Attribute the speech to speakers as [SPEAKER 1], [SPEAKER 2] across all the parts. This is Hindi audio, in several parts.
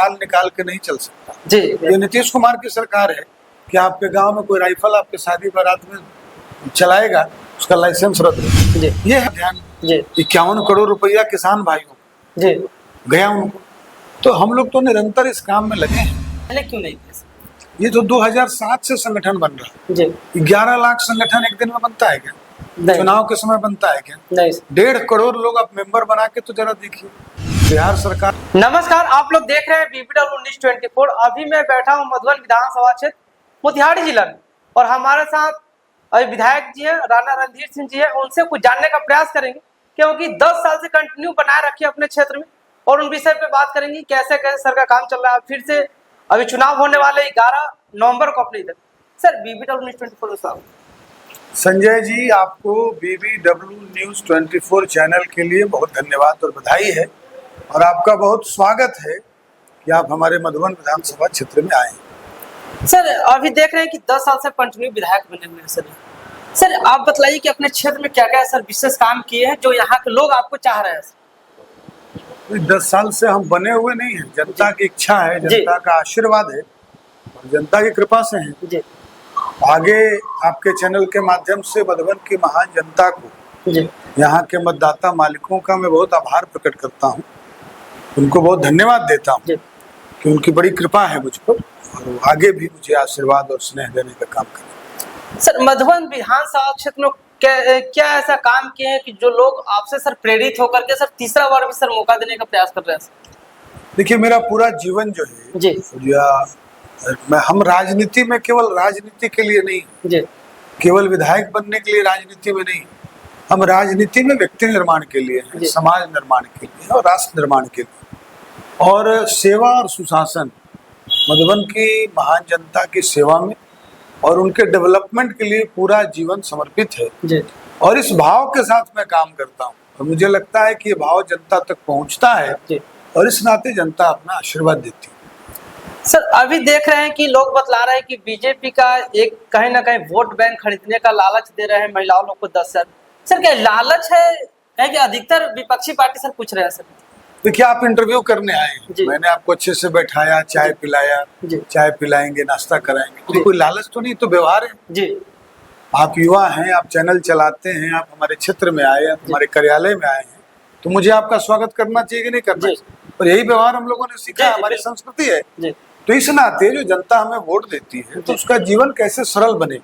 [SPEAKER 1] चाल निकाल के नहीं चल सकता।
[SPEAKER 2] जी
[SPEAKER 1] ये नीतीश कुमार की सरकार है कि आपके गांव में कोई राइफल आपके शादी बारात में चलाएगा, उसका लाइसेंस रद्द है।
[SPEAKER 2] जी
[SPEAKER 1] ये है ध्यान।
[SPEAKER 2] जी
[SPEAKER 1] 51 करोड़ रुपया किसान भाइयों
[SPEAKER 2] जी
[SPEAKER 1] गया उनको। तो हम लोग तो निरंतर इस काम में लगे हैं।
[SPEAKER 2] पहले क्यों नहीं किया?
[SPEAKER 1] ये तो 2007 से संगठन बन रहा है।
[SPEAKER 2] जी
[SPEAKER 1] 11 लाख संगठन एक दिन में बनता है क्या?
[SPEAKER 2] नहीं
[SPEAKER 1] चुनाव के समय बनता है क्या?
[SPEAKER 2] नहीं।
[SPEAKER 1] 1.5 करोड़ लोग आप मेंबर बना के तो जरा देखिए बिहार सरकार।
[SPEAKER 2] नमस्कार, आप लोग देख रहे हैं BPW न्यूज़ 24। अभी मैं बैठा हूं मधुबन विधानसभा क्षेत्र मोतिहारी जिला में, और हमारे साथ अभी विधायक जी हैं, राणा रणधीर सिंह जी हैं। उनसे कुछ जानने का प्रयास करेंगे, क्योंकि 10 साल से कंटिन्यू बनाए रखिए अपने क्षेत्र में, और उन विषय पे बात करेंगे कैसे कैसे सर का काम चल रहा है। फिर से अभी चुनाव होने वाले 11 नवंबर को अपने इधर। सर BPW न्यूज़ 24 साहब।
[SPEAKER 1] संजय जी, आपको BPW न्यूज़ 24 चैनल के लिए बहुत धन्यवाद और बधाई है, और आपका बहुत स्वागत है कि आप हमारे मधुबन विधानसभा क्षेत्र में आए।
[SPEAKER 2] सर अभी देख रहे हैं कि 10 साल से कंटिन्यू विधायक बने हुए हैं सर। सर आप बतलाइए कि अपने क्षेत्र में क्या क्या सर विशेष काम किए हैं जो यहाँ के लोग आपको चाह रहे हैं सर?
[SPEAKER 1] 10 साल से हम बने हुए नहीं हैं, जनता की इच्छा है, जनता का आशीर्वाद है और जनता की कृपा से हैं।
[SPEAKER 2] जी
[SPEAKER 1] आगे आपके चैनल के माध्यम से मधुबन की महान जनता को,
[SPEAKER 2] जी
[SPEAKER 1] यहाँ के मतदाता मालिकों का मैं बहुत आभार प्रकट करता हूँ, उनको बहुत धन्यवाद देता हूँ कि उनकी बड़ी कृपा है मुझ पर, और आगे भी मुझे आशीर्वाद और स्नेह देने का काम करें।
[SPEAKER 2] सर मधुबन विधानसभा क्षेत्र में क्या ऐसा काम किए हैं कि जो लोग आपसे सर प्रेरित होकर के सर तीसरा बार भी सर मौका देने का प्रयास कर रहे हैं सर?
[SPEAKER 1] देखिए, मेरा पूरा जीवन जो है
[SPEAKER 2] जी
[SPEAKER 1] हम राजनीति में केवल राजनीति के लिए नहीं,
[SPEAKER 2] जी
[SPEAKER 1] केवल विधायक बनने के लिए राजनीति में नहीं, हम राजनीति में व्यक्ति निर्माण के लिए हैं, समाज निर्माण के लिए और राष्ट्र निर्माण के लिए, और सेवा और सुशासन, मधुबन की महान जनता की सेवा में और उनके डेवलपमेंट के लिए पूरा जीवन समर्पित है
[SPEAKER 2] जी।
[SPEAKER 1] और इस भाव के साथ मैं काम करता हूँ, और मुझे लगता है कि ये भाव जनता तक पहुँचता है
[SPEAKER 2] जी।
[SPEAKER 1] और इस नाते जनता अपना आशीर्वाद देती है।
[SPEAKER 2] सर अभी देख रहे हैं कि लोग बतला रहे हैं कि बीजेपी का एक कहीं ना कहीं वोट बैंक खरीदने का लालच दे रहे हैं महिलाओं लोग को 10 साल। सर क्या लालच है कि अधिकतर विपक्षी पार्टी सर पूछ रहे हैं सर?
[SPEAKER 1] देखिए, आप इंटरव्यू करने आए, मैंने आपको अच्छे से बैठाया, चाय पिलाया, चाय पिलाएंगे, नाश्ता कराएंगे, कोई लालच तो नहीं, तो व्यवहार है
[SPEAKER 2] जी।
[SPEAKER 1] आप युवा हैं, आप चैनल चलाते हैं, आप हमारे क्षेत्र में आए, आप हमारे कार्यालय में आए हैं, तो मुझे आपका स्वागत करना चाहिए कि नहीं करना चाहिए? और यही व्यवहार हम लोगों ने सीखा, हमारी संस्कृति है। तो इस नाते जो जनता हमें वोट देती है तो उसका जीवन कैसे सरल बने,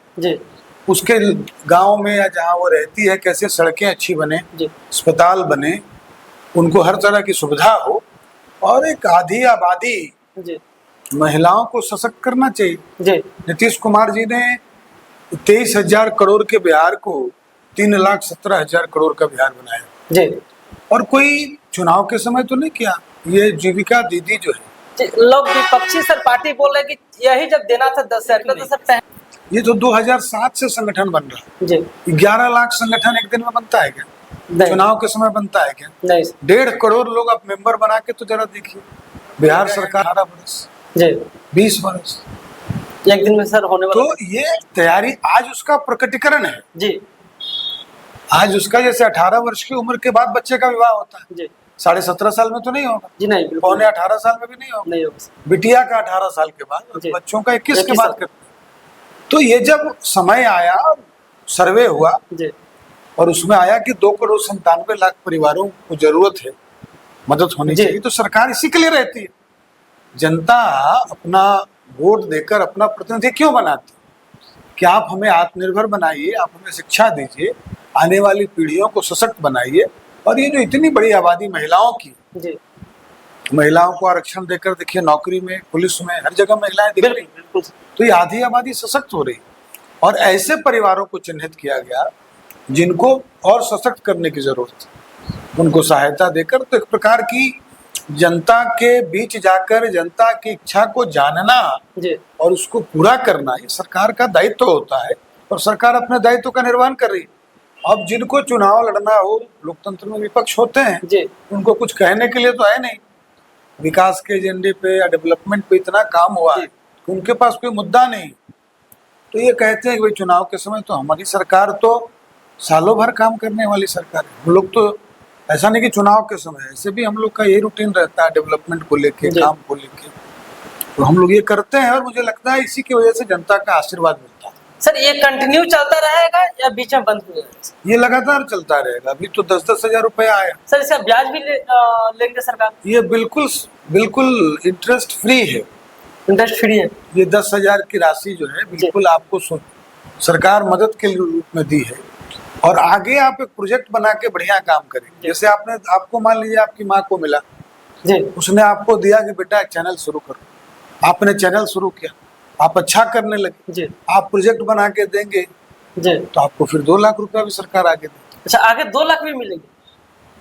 [SPEAKER 1] उसके गांव में या जहाँ वो रहती है कैसे सड़कें अच्छी बने, अस्पताल बने, उनको हर तरह की सुविधा हो, और एक आधी आबादी महिलाओं को सशक्त करना चाहिए। नीतीश कुमार जी ने 23,000 करोड़ के बिहार को 3,17,000 करोड़ का बिहार बनाया, और कोई चुनाव के समय तो नहीं किया। ये जीविका दीदी जो है,
[SPEAKER 2] लोग विपक्षी सर पार्टी बोल रहे हैं कि यही जब देना था 10,000 तो सर
[SPEAKER 1] ये तो 2007 से संगठन बन रहा है। 11 लाख संगठन एक दिन में बनता है क्या? चुनाव के समय बनता है क्या?
[SPEAKER 2] नहीं।
[SPEAKER 1] 1.5 करोड़ लोग आप मेंबर बना के तो जरा देखिए। बिहार सरकार 18 वर्ष, 20 वर्ष
[SPEAKER 2] एक दिन में सर होने वाला।
[SPEAKER 1] तो ये तैयारी आज उसका प्रकटीकरण है
[SPEAKER 2] जी।
[SPEAKER 1] आज उसका जैसे 18 वर्ष की उम्र के बाद बच्चे का विवाह होता है जी। 17.5 साल में तो नहीं होगा
[SPEAKER 2] जी, नहीं,
[SPEAKER 1] पौने 18 साल में भी नहीं होगा, बिटिया का 18 साल के बाद, बच्चों का 21 के बाद करते हैं। तो ये जब समय आया, सर्वे हुआ और उसमें आया कि 2,97,00,000 परिवारों को जरूरत है, मदद होनी चाहिए, तो सरकार इसी के लिए रहती है। जनता अपना वोट देकर अपना प्रतिनिधि क्यों बनाती है कि आप हमें आत्मनिर्भर बनाइए, आप हमें शिक्षा दीजिए, आने वाली पीढ़ियों को सशक्त बनाइए, और ये जो इतनी बड़ी आबादी महिलाओं की, महिलाओं को आरक्षण देकर देखिए, नौकरी में, पुलिस में, हर जगह महिलाएं दिख रही, तो ये आधी आबादी सशक्त हो रही, और ऐसे परिवारों को चिन्हित किया गया जिनको और सशक्त करने की जरूरत है, उनको सहायता देकर। तो एक प्रकार की जनता के बीच जाकर जनता की इच्छा को जानना और उसको पूरा करना, ये सरकार का दायित्व होता है, और सरकार अपने दायित्व का निर्वहन कर रही है। अब जिनको चुनाव लड़ना हो, लोकतंत्र में विपक्ष होते हैं, उनको कुछ कहने के लिए तो है नहीं, विकास के एजेंडे पे या डेवलपमेंट पे इतना काम हुआ है कि उनके पास कोई मुद्दा नहीं, तो ये कहते हैं कि भाई चुनाव के समय तो हमारी सरकार तो सालों भर काम करने वाली सरकार है। हम लोग तो ऐसा नहीं कि चुनाव के समय, ऐसे भी हम लोग का यही रूटीन रहता है डेवलपमेंट को लेके, काम को लेके। तो हम लोग ये करते हैं और मुझे लगता है इसी की वजह से जनता का आशीर्वाद मिलता है।
[SPEAKER 2] सर ये कंटिन्यू चलता रहेगा या बीच में बंद हो जाएगा?
[SPEAKER 1] ये लगातार चलता रहेगा। अभी तो 10-10 हजार रुपया आया।
[SPEAKER 2] सर इसका ब्याज भी लेंगे सरकार?
[SPEAKER 1] ये बिल्कुल बिल्कुल इंटरेस्ट फ्री है।
[SPEAKER 2] इंटरेस्ट फ्री है।
[SPEAKER 1] ये 10,000 की राशि जो है बिल्कुल आपको सरकार मदद के रूप में दी है। और आगे आप एक प्रोजेक्ट बना के बढ़िया काम करेंगे। जैसे आपको मान लीजिए आपकी माँ को मिला
[SPEAKER 2] जी,
[SPEAKER 1] उसने आपको दिया कि बेटा एक चैनल शुरू करो, आपने चैनल शुरू किया, आप अच्छा करने लगे
[SPEAKER 2] जी,
[SPEAKER 1] आप प्रोजेक्ट बना के देंगे
[SPEAKER 2] जी,
[SPEAKER 1] तो आपको फिर 2 लाख रुपया भी सरकार आगे देगी।
[SPEAKER 2] अच्छा आगे 2 लाख भी मिलेंगे।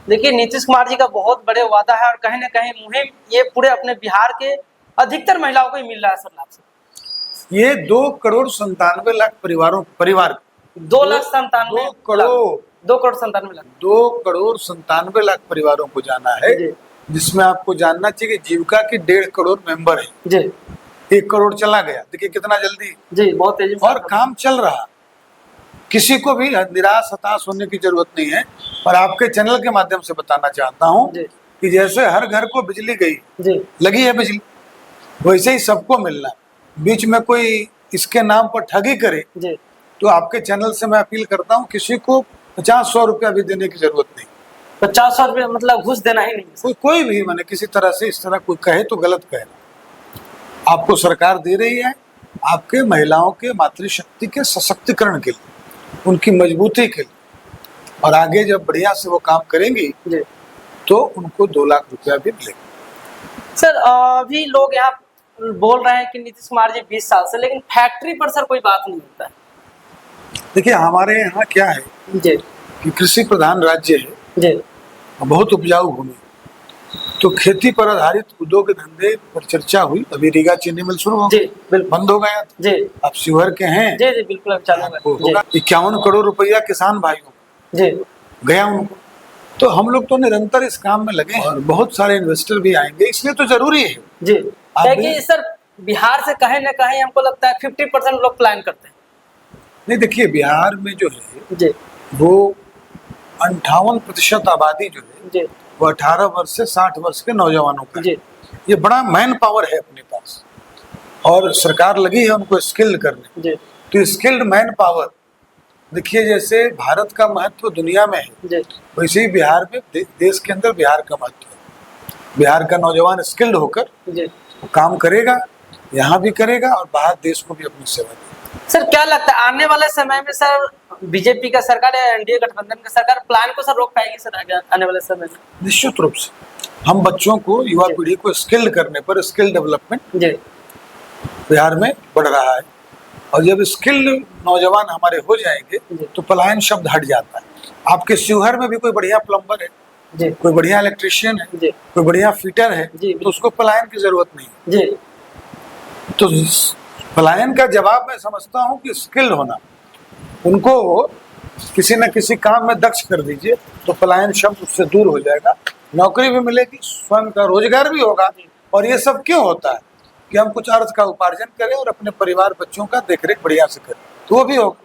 [SPEAKER 2] देखिए नीतीश कुमार जी का बहुत बड़े वादा है और कहीं ना कहीं मुहिम ये पूरे अपने बिहार के अधिकतर महिलाओं को ही मिल रहा है सर लाभ से।
[SPEAKER 1] ये 2,97,00,000 परिवार
[SPEAKER 2] 2,97,000
[SPEAKER 1] 2,97,00,000 परिवारों को जाना है, जिसमें आपको जानना चाहिए कि जीविका की 1.5 करोड़ मेंबर है
[SPEAKER 2] जी।
[SPEAKER 1] 1 करोड़ चला गया, देखिए कितना जल्दी
[SPEAKER 2] जी, बहुत तेजी
[SPEAKER 1] और काम चल रहा। किसी को भी निराश हताश होने की जरूरत नहीं है। और आपके चैनल के माध्यम से बताना चाहता हूँ कि जैसे हर घर को बिजली गई लगी है बिजली, वैसे ही सबको मिलना। बीच में कोई इसके नाम पर ठगी करे तो आपके चैनल से मैं अपील करता हूँ किसी को 50-100 रुपया भी देने की जरूरत नहीं।
[SPEAKER 2] 50-100 रुपया मतलब घूस देना ही नहीं।
[SPEAKER 1] कोई भी मैंने किसी तरह से इस तरह कोई कहे तो गलत कहे। आपको सरकार दे रही है आपके महिलाओं के मातृशक्ति के सशक्तिकरण के लिए, उनकी मजबूती के लिए। और आगे जब बढ़िया से वो काम करेंगी तो उनको 2 लाख रुपया भी मिलेगा।
[SPEAKER 2] सर अभी लोग यहाँ बोल रहे हैं कि नीतीश कुमार जी 20 साल से, लेकिन फैक्ट्री पर सर कोई बात नहीं होता है।
[SPEAKER 1] देखिए हमारे यहाँ क्या है
[SPEAKER 2] जी
[SPEAKER 1] कि कृषि प्रधान राज्य है
[SPEAKER 2] जी,
[SPEAKER 1] बहुत उपजाऊ भूमि, तो खेती पर आधारित उद्योग धंधे पर चर्चा हुई। अभी रीगा चीनी मिल शुरू हो बंद हो गया
[SPEAKER 2] जी।
[SPEAKER 1] आप शिवहर के हैं
[SPEAKER 2] जी जी बिल्कुल
[SPEAKER 1] होगा 51 करोड़ रुपया किसान भाइयों
[SPEAKER 2] जी
[SPEAKER 1] गया उनको। तो हम लोग तो निरंतर इस काम में लगे हैं और बहुत सारे इन्वेस्टर भी आएंगे, इसलिए तो जरूरी है
[SPEAKER 2] जी। देखिए सर बिहार से कहीं ना कहीं हमको लगता है 50% लोग प्लान करते हैं।
[SPEAKER 1] नहीं देखिए बिहार में जो है
[SPEAKER 2] जी
[SPEAKER 1] वो 58% आबादी जो है
[SPEAKER 2] जी
[SPEAKER 1] वो 18 वर्ष से 60 वर्ष के नौजवानों का
[SPEAKER 2] जी।
[SPEAKER 1] ये बड़ा मैन पावर है अपने पास और सरकार लगी है उनको स्किल्ड करने
[SPEAKER 2] जी।
[SPEAKER 1] तो स्किल्ड मैन पावर देखिए जैसे भारत का महत्व दुनिया में है वैसे ही बिहार में देश के अंदर बिहार का महत्व है। बिहार का नौजवान स्किल्ड होकर काम करेगा, यहाँ भी करेगा और बाहर देश को भी अपनी सेवा देगा।
[SPEAKER 2] सर क्या लगता है आने वाले समय में सर बीजेपी का सरकार या एनडीए गठबंधन का सरकार प्लान को सर रोक पाएगी सर आने वाले समय में?
[SPEAKER 1] निश्चित रूप से हम बच्चों को युवा पीढ़ी को स्किल्ड करने पर स्किल डेवलपमेंट बिहार में बढ़ रहा है और जब स्किल्ड नौजवान हमारे हो जाएंगे तो पलायन शब्द हट जाता है। आपके शिवहर में भी कोई बढ़िया प्लम्बर है कोई बढ़िया इलेक्ट्रिशियन है कोई बढ़िया फिटर है तो उसको पलायन की जरूरत नहीं। तो पलायन का जवाब मैं समझता हूँ कि स्किल्ड होना, उनको किसी न किसी काम में दक्ष कर दीजिए तो पलायन शब्द उससे दूर हो जाएगा, नौकरी भी मिलेगी, स्वयं का रोजगार भी होगा। और ये सब क्यों होता है कि हम कुछ अर्थ का उपार्जन करें और अपने परिवार बच्चों का देखरेख बढ़िया से करें तो वो भी होगा।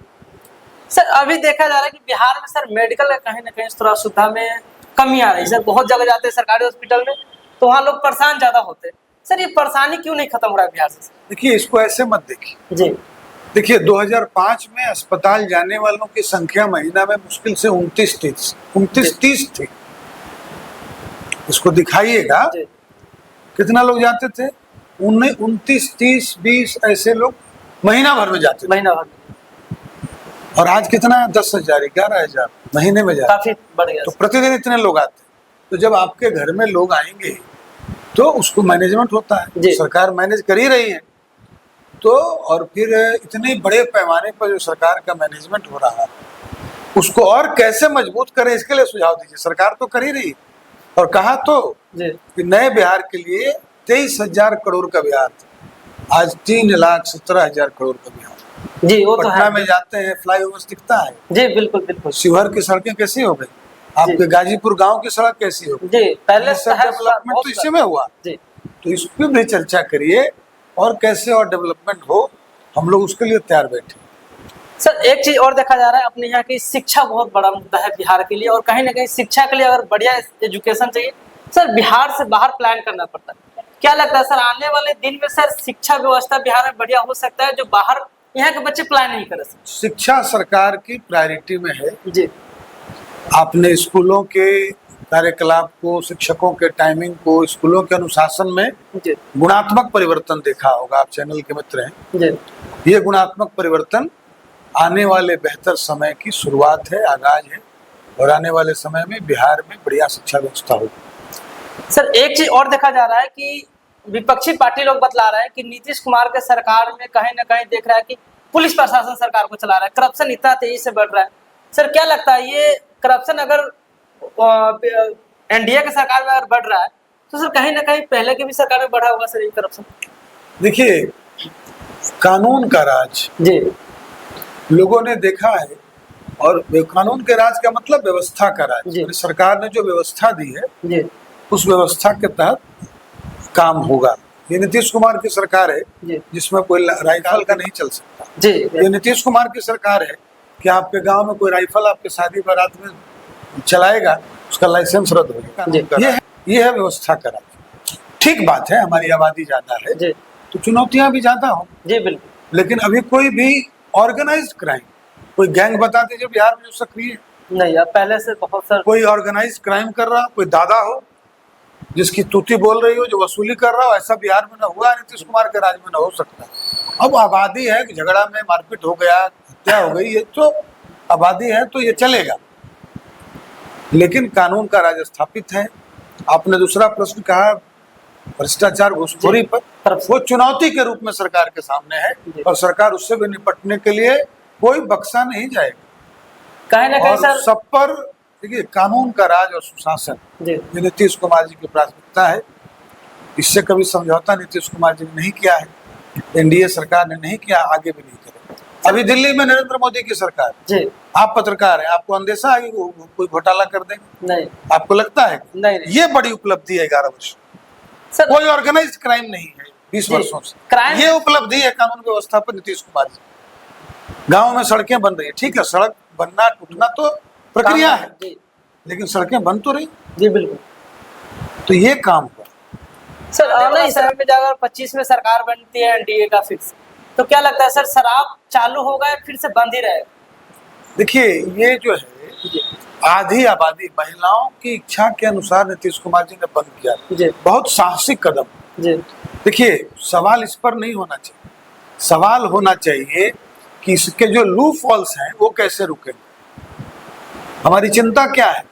[SPEAKER 2] सर अभी देखा जा रहा है कि बिहार में सर मेडिकल का कहीं ना कहीं थोड़ा सुविधा में कमी आ रही है। सर बहुत जगह जाते हैं सरकारी हॉस्पिटल में तो वहाँ लोग परेशान ज्यादा होते हैं। सर ये परेशानी क्यों नहीं खत्म हो रहा है बिहार से?
[SPEAKER 1] देखिए इसको ऐसे मत देखिए जी। देखिए 2005 में अस्पताल जाने वालों की संख्या महीना में मुश्किल से 29-30 थी। इसको दिखाइएगा कितना लोग जाते थे? 29, 30, 20 ऐसे लोग महीना भर में जाते थे।
[SPEAKER 2] महीना भर में।
[SPEAKER 1] और आज कितना 10,000 11,000 महीने में जाते,
[SPEAKER 2] काफी बढ़ गया।
[SPEAKER 1] तो प्रतिदिन इतने लोग आते। तो जब आपके घर में लोग आएंगे तो उसको मैनेजमेंट होता है, सरकार मैनेज कर ही रही है। तो और फिर इतने बड़े पैमाने पर जो सरकार का मैनेजमेंट हो रहा है उसको और कैसे मजबूत करें इसके लिए सुझाव दीजिए। सरकार तो कर ही रही है और कहा तो कि नए बिहार के लिए 23,000 करोड़ का बिहार था, आज 3,17,000 करोड़ का बिहार
[SPEAKER 2] जी। वो
[SPEAKER 1] पटना में जाते हैं फ्लाईओवर दिखता है जी,
[SPEAKER 2] बिल्कुल बिल्कुल।
[SPEAKER 1] शिवहर की सड़कें कैसी हो गई, आपके गाजीपुर गांव की सड़क कैसी हो
[SPEAKER 2] गई, पहले
[SPEAKER 1] डेवलपमेंट तो इसी में हुआ जी। तो इस पर भी चर्चा करिए और कैसे और डेवलपमेंट हो, हम लोग उसके लिए तैयार बैठे।
[SPEAKER 2] सर एक चीज और देखा जा रहा है, अपने यहाँ की शिक्षा बहुत बड़ा मुद्दा है बिहार के लिए, और कहीं ना कहीं शिक्षा के लिए अगर बढ़िया एजुकेशन चाहिए सर बिहार से बाहर प्लान करना पड़ता है। क्या लगता है सर आने वाले दिन में सर शिक्षा व्यवस्था बिहार में बढ़िया हो सकता है जो बाहर यहाँ के बच्चे प्लान नहीं कर सकते?
[SPEAKER 1] शिक्षा सरकार की प्रायोरिटी में है
[SPEAKER 2] जी।
[SPEAKER 1] आपने स्कूलों के कार्यकलाप को, शिक्षकों के टाइमिंग को, स्कूलों के अनुशासन में
[SPEAKER 2] जी
[SPEAKER 1] गुणात्मक परिवर्तन देखा होगा, आप चैनल के मित्र हैं।
[SPEAKER 2] जी
[SPEAKER 1] ये गुणात्मक परिवर्तन आने वाले बेहतर समय की शुरुआत है, आगाज है, और आने वाले समय में बिहार में बढ़िया शिक्षा व्यवस्था होगी।
[SPEAKER 2] सर एक चीज और देखा जा रहा है कि विपक्षी पार्टी लोग बतला रहे हैं कि नीतीश कुमार के सरकार में कहीं ना कहीं देख रहा है कि पुलिस प्रशासन सरकार को चला रहा है, करप्शन इतना तेजी से बढ़ रहा है। सर क्या लगता है ये करप्शन अगर एनडीए के सरकार में अगर बढ़ रहा है तो सर कहीं ना कहीं पहले की भी सरकार में बढ़ा होगा सर ये करप्शन?
[SPEAKER 1] देखिए, कानून का राज
[SPEAKER 2] जी
[SPEAKER 1] लोगों ने देखा है, और कानून के राज का मतलब व्यवस्था का राज। सरकार ने जो व्यवस्था दी है
[SPEAKER 2] जी
[SPEAKER 1] उस व्यवस्था के तहत काम होगा। ये नीतीश कुमार की सरकार है जिसमें कोई राइफल का नहीं चल सकता
[SPEAKER 2] जी।
[SPEAKER 1] ये नीतीश कुमार की सरकार है कि आपके गांव में कोई राइफल आपके शादी बारात में चलाएगा, उसका लाइसेंस रद्द हो जाएगा। ये है व्यवस्था का राज। ठीक बात है, हमारी आबादी ज्यादा है तो चुनौतियां भी ज्यादा हो
[SPEAKER 2] जी बिल्कुल,
[SPEAKER 1] लेकिन अभी कोई भी ऑर्गेनाइज्ड क्राइम, कोई गैंग बता दीजिए बिहार में जो सक्रिय है?
[SPEAKER 2] नहीं, अब पहले से बहुत सर।
[SPEAKER 1] कोई ऑर्गेनाइज्ड क्राइम कर रहा, कोई दादा हो जिसकी तूती बोल रही हो, जो वसूली कर रहा हो, ऐसा बिहार में न हुआ, नीतीश कुमार के राज में न हो सकता। अब आबादी है, झगड़ा में मारपीट हो गया, हत्या हो गई, ये तो आबादी है तो ये चलेगा, लेकिन कानून का राज स्थापित है। आपने दूसरा प्रश्न कहा भ्रष्टाचार घूसखोरी पर, वो चुनौती के रूप में सरकार के सामने है और सरकार उससे भी निपटने के लिए कोई बक्सा नहीं जाएगा।
[SPEAKER 2] कहीं ना कहीं सर
[SPEAKER 1] सब पर देखिए, कानून का राज और सुशासन ये नीतीश कुमार जी की प्राथमिकता है। इससे कभी समझौता नीतीश कुमार जी ने नहीं किया है, एनडीए सरकार ने नहीं किया, आगे भी नहीं करेगा। अभी दिल्ली में नरेंद्र मोदी की सरकार जी, आप पत्रकार हैं, आपको अंदेशा है कि कोई घोटाला कर देंगे? नहीं। आपको लगता है? नहीं। ये बड़ी उपलब्धि है 11 वर्ष सर। कोई ऑर्गेनाइज्ड क्राइम नहीं है 20 वर्षों से, ये उपलब्धि है कानून व्यवस्था पर नीतीश कुमार जी। गाँव में सड़कें बन रही है, ठीक है, सड़क बनना टूटना तो प्रक्रिया है लेकिन सड़कें बन तो रही जी बिल्कुल, तो ये काम हुआ
[SPEAKER 2] सर। आने समय में अगर 25 में सरकार बनती है एनडीए का फिक्स, तो क्या लगता है सर शराब चालू होगा या फिर से बंद ही रहेगा?
[SPEAKER 1] देखिए, ये जो है आधी आबादी महिलाओं की इच्छा के अनुसार नीतीश कुमार जी ने बंद किया, बहुत साहसिक कदम। देखिए, सवाल इस पर नहीं होना चाहिए, सवाल होना चाहिए कि इसके जो लूप होल्स हैं वो कैसे रुकेंगे। हमारी चिंता क्या है,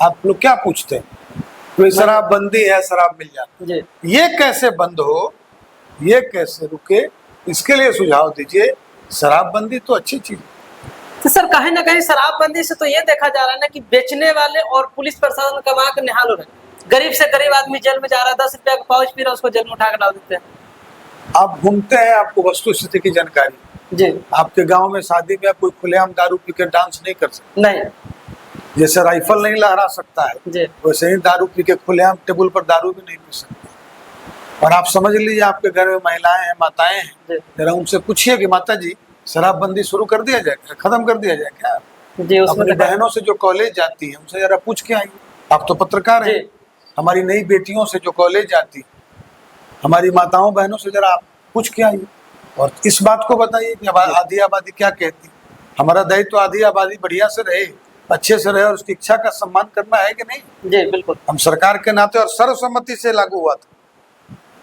[SPEAKER 1] आप लोग क्या पूछते हैं? कोई शराब बंदी है, शराब मिल जाती, ये कैसे बंद हो, ये कैसे रुके, इसके लिए सुझाव दीजिए। शराब बंदी तो अच्छी चीज है
[SPEAKER 2] तो सर कहीं ना कहीं शराब बंदी से तो ये देखा जा रहा है ना कि बेचने वाले और पुलिस प्रशासन कमा के निहाल हो रहे हैं। गरीब से गरीब आदमी जेल में जा रहा है, 10 रुपया का पाउच पी रहा है, उसको जेल में उठा कर डाल देते हैं।
[SPEAKER 1] आप घूमते हैं, आपको वस्तु स्थिति की जानकारी जी, आपके गांव में शादी में कोई खुलेआम दारू पी के डांस नहीं कर सकते, नहीं, जैसे राइफल नहीं लहरा सकता है वैसे ही दारू पी के खुलेआम टेबल पर दारू भी नहीं पी सकता। और आप समझ लीजिए, आपके घर में महिलाएं हैं, माताएं हैं, जरा उनसे पूछिए कि माता जी शराबबंदी शुरू कर दिया जाए क्या, खत्म कर दिया जाए क्या? अपनी बहनों से जो कॉलेज जाती है उनसे जरा पूछ के आइए, आप तो पत्रकार हैं। हमारी नई बेटियों से जो कॉलेज जाती, हमारी माताओं बहनों से जरा आप पूछ के आइए और इस बात को बताइए कि आधी आबादी क्या कहती। हमारा दायित्व तो आधी आबादी बढ़िया से रहे, अच्छे से रहे और उसकी इच्छा का सम्मान करना है कि नहीं? जी बिल्कुल, हम सरकार के नाते और सर्वसम्मति से लागू हुआ था।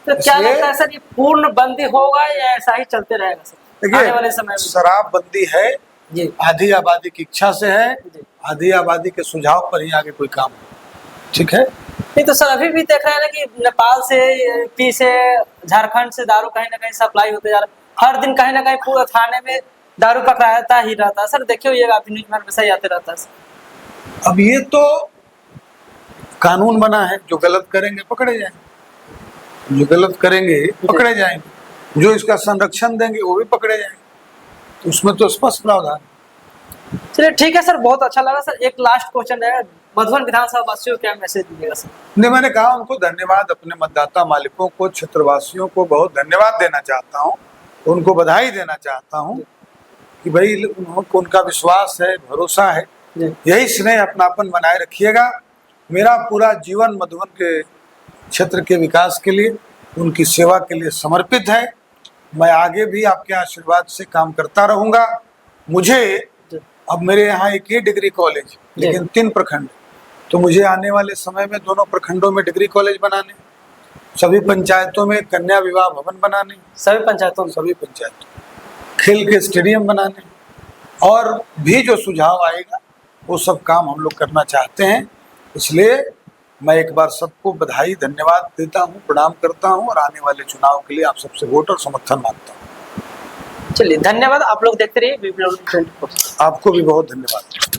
[SPEAKER 2] तो क्या लगता है सर ये पूर्ण बंदी होगा या ऐसा ही चलते रहेगा सर आने वाले समय में?
[SPEAKER 1] शराब बंदी है जी, आधी आबादी की इच्छा से है, आधी आबादी के सुझाव पर ही आगे कोई काम, ठीक है? नहीं तो सर अभी भी देख रहे हैं ना कि नेपाल से, यूपी से, झारखंड से दारू कहीं ना कहीं सप्लाई होते जा रहा है। हर दिन कहीं ना कहीं पूरे थाने में दारू पकड़ाता ही रहता है सर। देखिए ये आप न्यूज में हमेशा ही आते रहता है। अब ये तो कानून बना है, जो गलत करेंगे पकड़े जाएंगे, जो गलत करेंगे पकड़े जाएंगे, जो इसका संरक्षण देंगे वो भी पकड़े जाएंगे, तो उसमें तो स्पष्ट प्रावधान। चलिए ठीक है सर, बहुत अच्छा लगा सर। एक लास्ट क्वेश्चन है, मधुबन विधानसभा वासियों को क्या मैसेज दीजिएगा सर? नहीं, मैंने कहा उनको धन्यवाद, अपने मतदाता मालिकों को, क्षेत्रवासियों को बहुत धन्यवाद देना चाहता हूँ, उनको बधाई देना चाहता हूँ कि भाई उनको उनका विश्वास है, भरोसा है,
[SPEAKER 2] जी
[SPEAKER 1] यही स्नेह अपनापन बनाए रखिएगा। मेरा पूरा जीवन मधुबन के क्षेत्र के विकास के लिए, उनकी सेवा के लिए समर्पित है। मैं आगे भी आपके आशीर्वाद से काम करता रहूंगा। मुझे अब मेरे यहाँ एक ही डिग्री कॉलेज, लेकिन 3 प्रखंड, तो मुझे आने वाले समय में दोनों प्रखंडों में डिग्री कॉलेज बनाने, सभी पंचायतों में कन्या विवाह भवन बनाने,
[SPEAKER 2] सभी पंचायतों में,
[SPEAKER 1] सभी पंचायतों खेल के स्टेडियम बनाने, और भी जो सुझाव आएगा वो सब काम हम लोग करना चाहते हैं। इसलिए मैं एक बार सबको बधाई, धन्यवाद देता हूँ, प्रणाम करता हूँ, और आने वाले चुनाव के लिए आप सबसे वोट और समर्थन मांगता हूँ।
[SPEAKER 2] चलिए धन्यवाद। आप लोग देखते रहिए BPW 24।
[SPEAKER 1] आपको भी बहुत धन्यवाद।